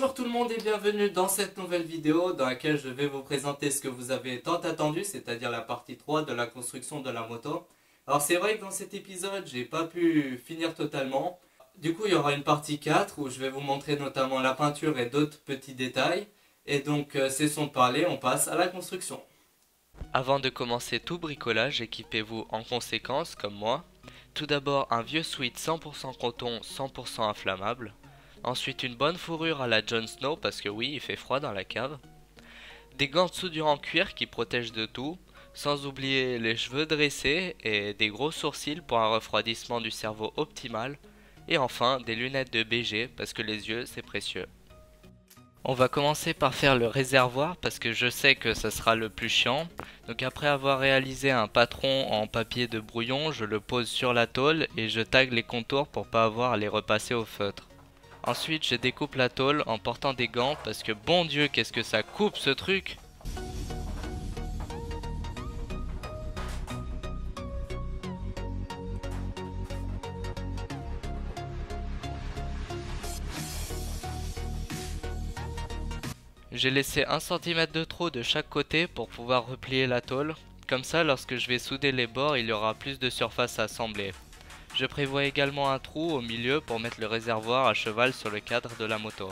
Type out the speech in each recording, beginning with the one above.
Bonjour tout le monde et bienvenue dans cette nouvelle vidéo dans laquelle je vais vous présenter ce que vous avez tant attendu, c'est-à-dire la partie 3 de la construction de la moto. Alors c'est vrai que dans cet épisode, j'ai pas pu finir totalement. Du coup, il y aura une partie 4 où je vais vous montrer notamment la peinture et d'autres petits détails. Et donc, cessons de parler, on passe à la construction. Avant de commencer tout bricolage, équipez-vous en conséquence, comme moi. Tout d'abord un vieux sweat 100% coton, 100% inflammable. Ensuite une bonne fourrure à la Jon Snow parce que oui, il fait froid dans la cave. Des gants de soudure en cuir qui protègent de tout. Sans oublier les cheveux dressés et des gros sourcils pour un refroidissement du cerveau optimal. Et enfin des lunettes de BG parce que les yeux c'est précieux. On va commencer par faire le réservoir parce que je sais que ça sera le plus chiant. Donc après avoir réalisé un patron en papier de brouillon, je le pose sur la tôle et je tag les contours pour pas avoir à les repasser au feutre. Ensuite je découpe la tôle en portant des gants parce que bon Dieu qu'est-ce que ça coupe ce truc! J'ai laissé 1 cm de trop de chaque côté pour pouvoir replier la tôle. Comme ça lorsque je vais souder les bords il y aura plus de surface à assembler. Je prévois également un trou au milieu pour mettre le réservoir à cheval sur le cadre de la moto.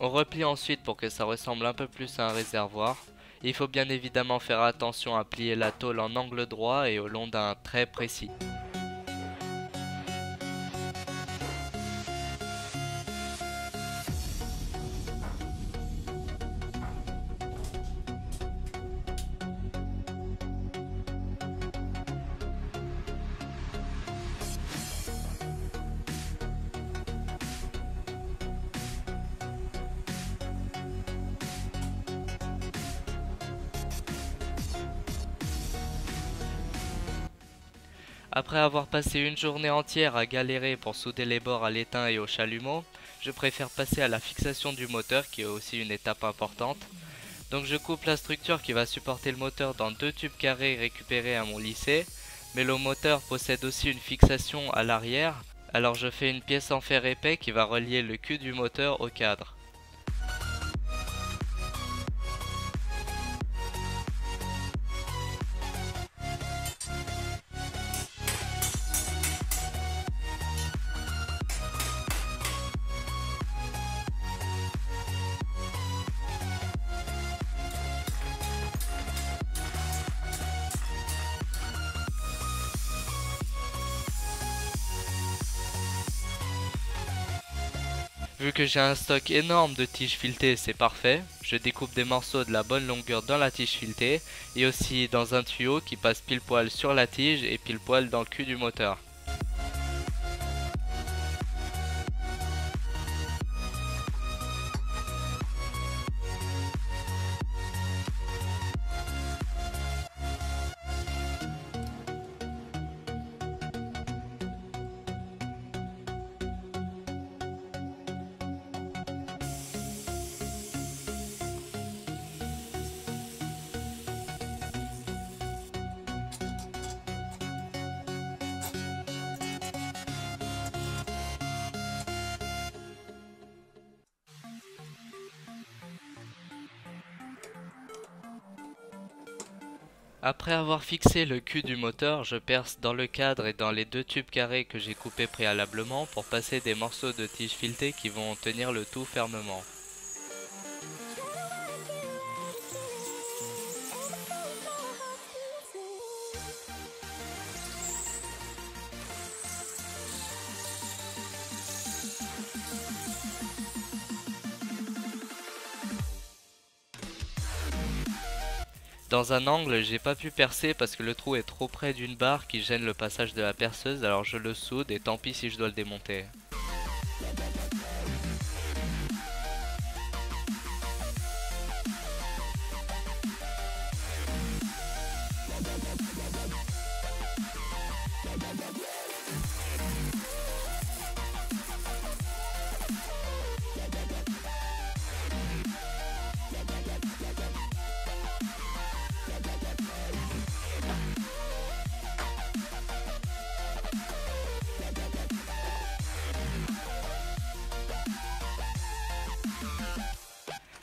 On replie ensuite pour que ça ressemble un peu plus à un réservoir. Il faut bien évidemment faire attention à plier la tôle en angle droit et au long d'un trait précis. Après avoir passé une journée entière à galérer pour souder les bords à l'étain et au chalumeau, je préfère passer à la fixation du moteur qui est aussi une étape importante. Donc je coupe la structure qui va supporter le moteur dans 2 tubes carrés récupérés à mon lycée, mais le moteur possède aussi une fixation à l'arrière, alors je fais une pièce en fer épais qui va relier le cul du moteur au cadre. Vu que j'ai un stock énorme de tiges filetées, c'est parfait. Je découpe des morceaux de la bonne longueur dans la tige filetée et aussi dans un tuyau qui passe pile poil sur la tige et pile poil dans le cul du moteur. Après avoir fixé le cul du moteur, je perce dans le cadre et dans les 2 tubes carrés que j'ai coupés préalablement pour passer des morceaux de tige filetée qui vont tenir le tout fermement. Dans un angle, j'ai pas pu percer parce que le trou est trop près d'une barre qui gêne le passage de la perceuse, alors je le soude et tant pis si je dois le démonter.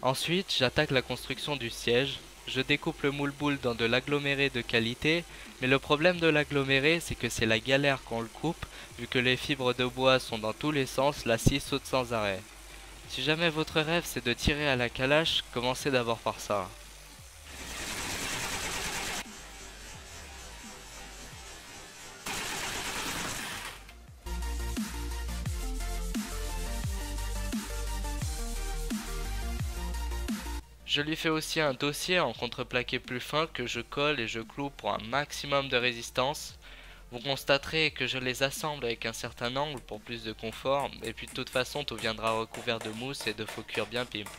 Ensuite, j'attaque la construction du siège. Je découpe le moule-boule dans de l'aggloméré de qualité, mais le problème de l'aggloméré, c'est que c'est la galère quand on le coupe, vu que les fibres de bois sont dans tous les sens, la scie saute sans arrêt. Si jamais votre rêve c'est de tirer à la calache, commencez d'abord par ça. Je lui fais aussi un dossier en contreplaqué plus fin que je colle et je cloue pour un maximum de résistance. Vous constaterez que je les assemble avec un certain angle pour plus de confort, et puis de toute façon tout viendra recouvert de mousse et de faux cuir bien pimp.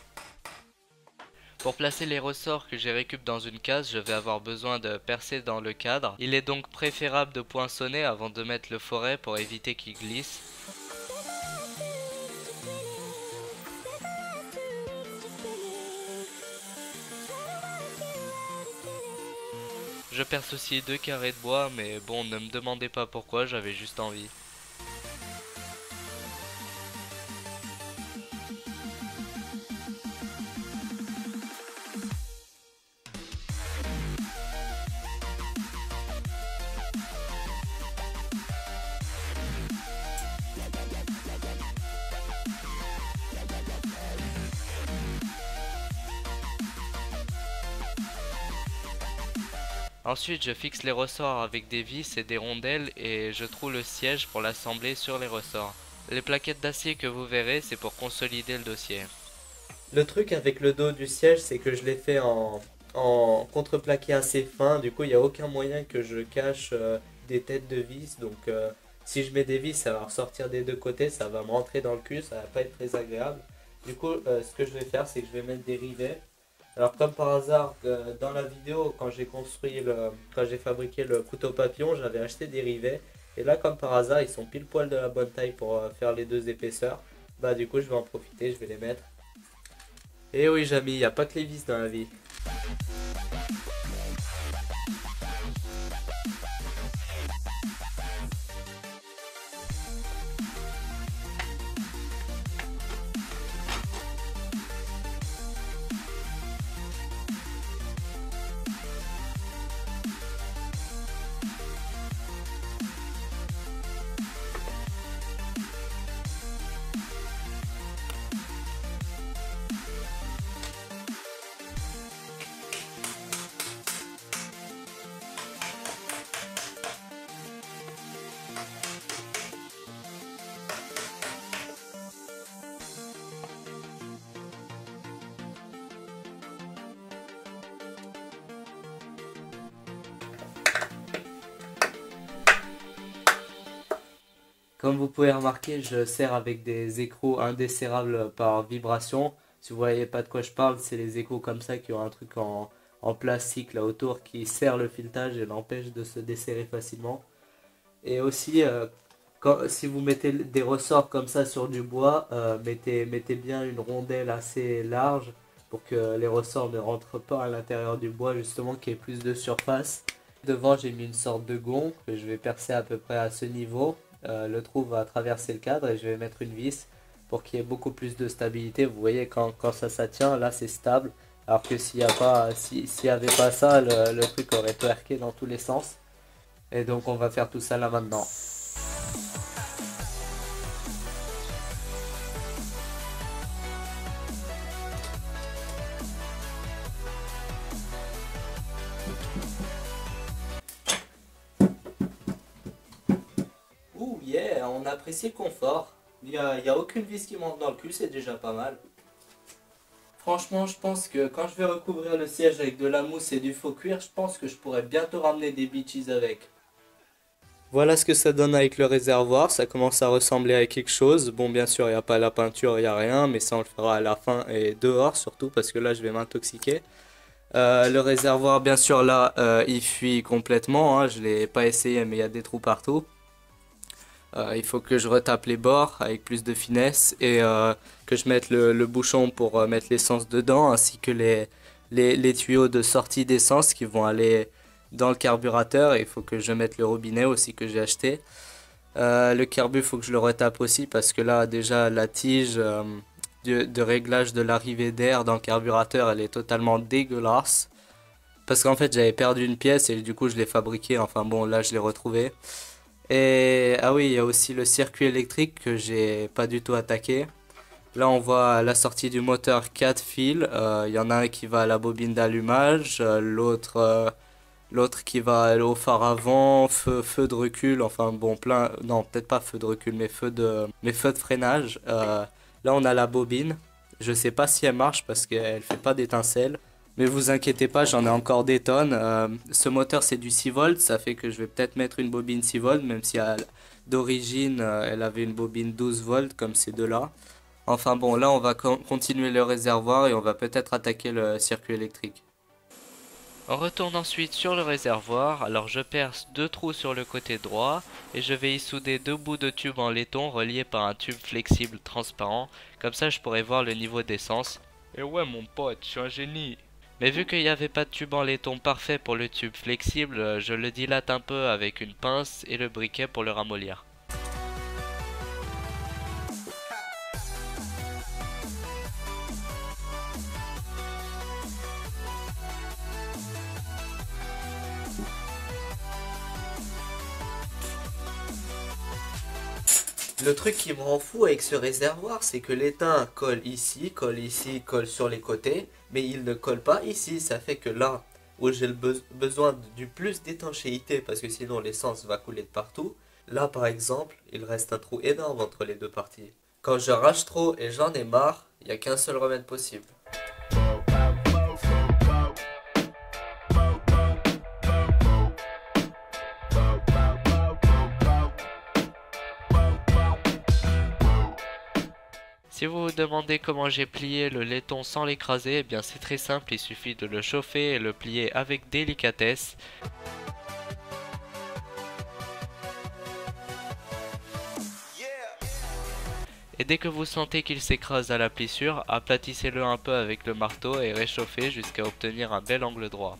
Pour placer les ressorts que j'ai récup dans une case, je vais avoir besoin de percer dans le cadre. Il est donc préférable de poinçonner avant de mettre le foret pour éviter qu'il glisse. Je perce aussi 2 carrés de bois, mais bon, ne me demandez pas pourquoi, j'avais juste envie. Ensuite, je fixe les ressorts avec des vis et des rondelles et je trouve le siège pour l'assembler sur les ressorts. Les plaquettes d'acier que vous verrez, c'est pour consolider le dossier. Le truc avec le dos du siège, c'est que je l'ai fait en contreplaqué assez fin. Du coup, il n'y a aucun moyen que je cache des têtes de vis. Donc, si je mets des vis, ça va ressortir des deux côtés. Ça va me rentrer dans le cul. Ça va pas être très agréable. Du coup, ce que je vais faire, c'est que je vais mettre des rivets. Alors, comme par hasard, dans la vidéo, quand j'ai fabriqué le couteau papillon, j'avais acheté des rivets. Et là, comme par hasard, ils sont pile poil de la bonne taille pour faire les deux épaisseurs. Bah, du coup, je vais en profiter. Je vais les mettre. Eh oui, Jamy, il n'y a pas que les vis dans la vie. Comme vous pouvez remarquer, je serre avec des écrous indesserrables par vibration. Si vous voyez pas de quoi je parle, c'est les écrous comme ça qui ont un truc en plastique là autour qui serre le filetage et l'empêche de se desserrer facilement. Et aussi, si vous mettez des ressorts comme ça sur du bois, mettez bien une rondelle assez large pour que les ressorts ne rentrent pas à l'intérieur du bois, justement qu'il y ait plus de surface. Devant, j'ai mis une sorte de gond que je vais percer à peu près à ce niveau. Le trou va traverser le cadre et je vais mettre une vis pour qu'il y ait beaucoup plus de stabilité. Vous voyez, quand ça tient, là c'est stable. Alors que s'il n'y avait pas ça, le truc aurait twerké dans tous les sens. Et donc on va faire tout ça là maintenant. Ouh yeah, on apprécie le confort. Il y a aucune vis qui monte dans le cul, c'est déjà pas mal. Franchement, je pense que quand je vais recouvrir le siège avec de la mousse et du faux cuir, je pense que je pourrais bientôt ramener des beaches avec. Voilà ce que ça donne avec le réservoir, ça commence à ressembler à quelque chose. Bon, bien sûr, il n'y a pas la peinture, il n'y a rien, mais ça on le fera à la fin et dehors surtout parce que là je vais m'intoxiquer. Le réservoir, bien sûr, là, il fuit complètement, hein, je l'ai pas essayé, mais il y a des trous partout. Il faut que je retape les bords avec plus de finesse et que je mette le bouchon pour mettre l'essence dedans, ainsi que les tuyaux de sortie d'essence qui vont aller dans le carburateur. Et il faut que je mette le robinet aussi que j'ai acheté. Le carbu, il faut que je le retape aussi parce que là, déjà, la tige de réglage de l'arrivée d'air dans le carburateur, elle est totalement dégueulasse. Parce qu'en fait, j'avais perdu une pièce et du coup, je l'ai fabriquée. Enfin bon, là, je l'ai retrouvée. Et ah oui, il y a aussi le circuit électrique que j'ai pas du tout attaqué. Là, on voit la sortie du moteur 4 fils. Il y en a un qui va à la bobine d'allumage, l'autre qui va au phare avant, feu de recul, enfin bon, plein, non, peut-être pas feu de recul, mais feu de freinage. Là, on a la bobine. Je sais pas si elle marche parce qu'elle fait pas d'étincelles. Mais vous inquiétez pas, j'en ai encore des tonnes. Ce moteur, c'est du 6 volts, ça fait que je vais peut-être mettre une bobine 6 volts, même si d'origine, elle avait une bobine 12 volts, comme ces deux-là. Enfin bon, là, on va continuer le réservoir et on va peut-être attaquer le circuit électrique. On retourne ensuite sur le réservoir, alors je perce deux trous sur le côté droit et je vais y souder deux bouts de tube en laiton reliés par un tube flexible transparent, comme ça je pourrai voir le niveau d'essence. Et ouais mon pote, je suis un génie. Mais vu qu'il n'y avait pas de tube en laiton parfait pour le tube flexible, je le dilate un peu avec une pince et le briquet pour le ramollir. Le truc qui me rend fou avec ce réservoir, c'est que l'étain colle ici, colle sur les côtés, mais il ne colle pas ici. Ça fait que là où j'ai besoin du plus d'étanchéité, parce que sinon l'essence va couler de partout, là par exemple, il reste un trou énorme entre les deux parties. Quand je rage trop et j'en ai marre, il n'y a qu'un seul remède possible. Si vous vous demandez comment j'ai plié le laiton sans l'écraser, eh bien c'est très simple, il suffit de le chauffer et le plier avec délicatesse. Et dès que vous sentez qu'il s'écrase à la plissure, aplatissez-le un peu avec le marteau et réchauffez jusqu'à obtenir un bel angle droit.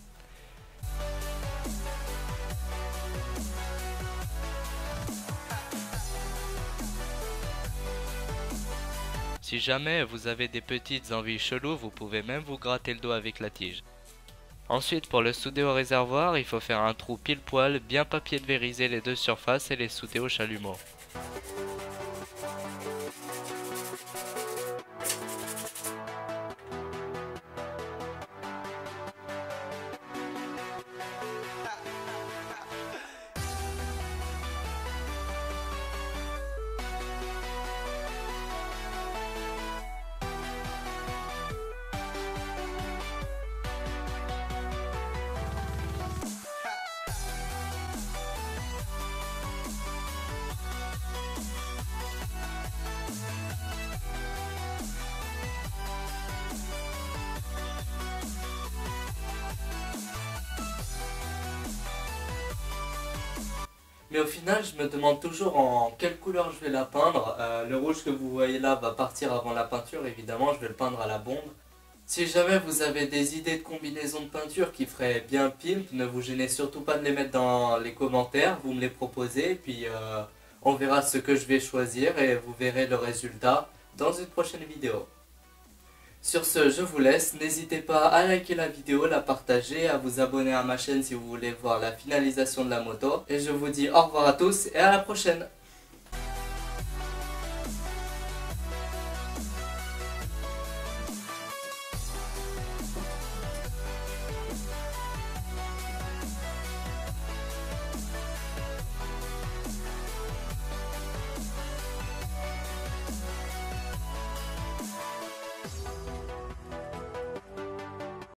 Si jamais vous avez des petites envies cheloues, vous pouvez même vous gratter le dos avec la tige. Ensuite, pour le souder au réservoir, il faut faire un trou pile poil, bien papier vériser les deux surfaces et les souder au chalumeau. Mais au final, je me demande toujours en quelle couleur je vais la peindre. Le rouge que vous voyez là va partir avant la peinture, évidemment, je vais le peindre à la bombe. Si jamais vous avez des idées de combinaison de peinture qui feraient bien pimp, ne vous gênez surtout pas de les mettre dans les commentaires, vous me les proposez, puis on verra ce que je vais choisir et vous verrez le résultat dans une prochaine vidéo. Sur ce, je vous laisse, n'hésitez pas à liker la vidéo, la partager, à vous abonner à ma chaîne si vous voulez voir la finalisation de la moto. Et je vous dis au revoir à tous et à la prochaine.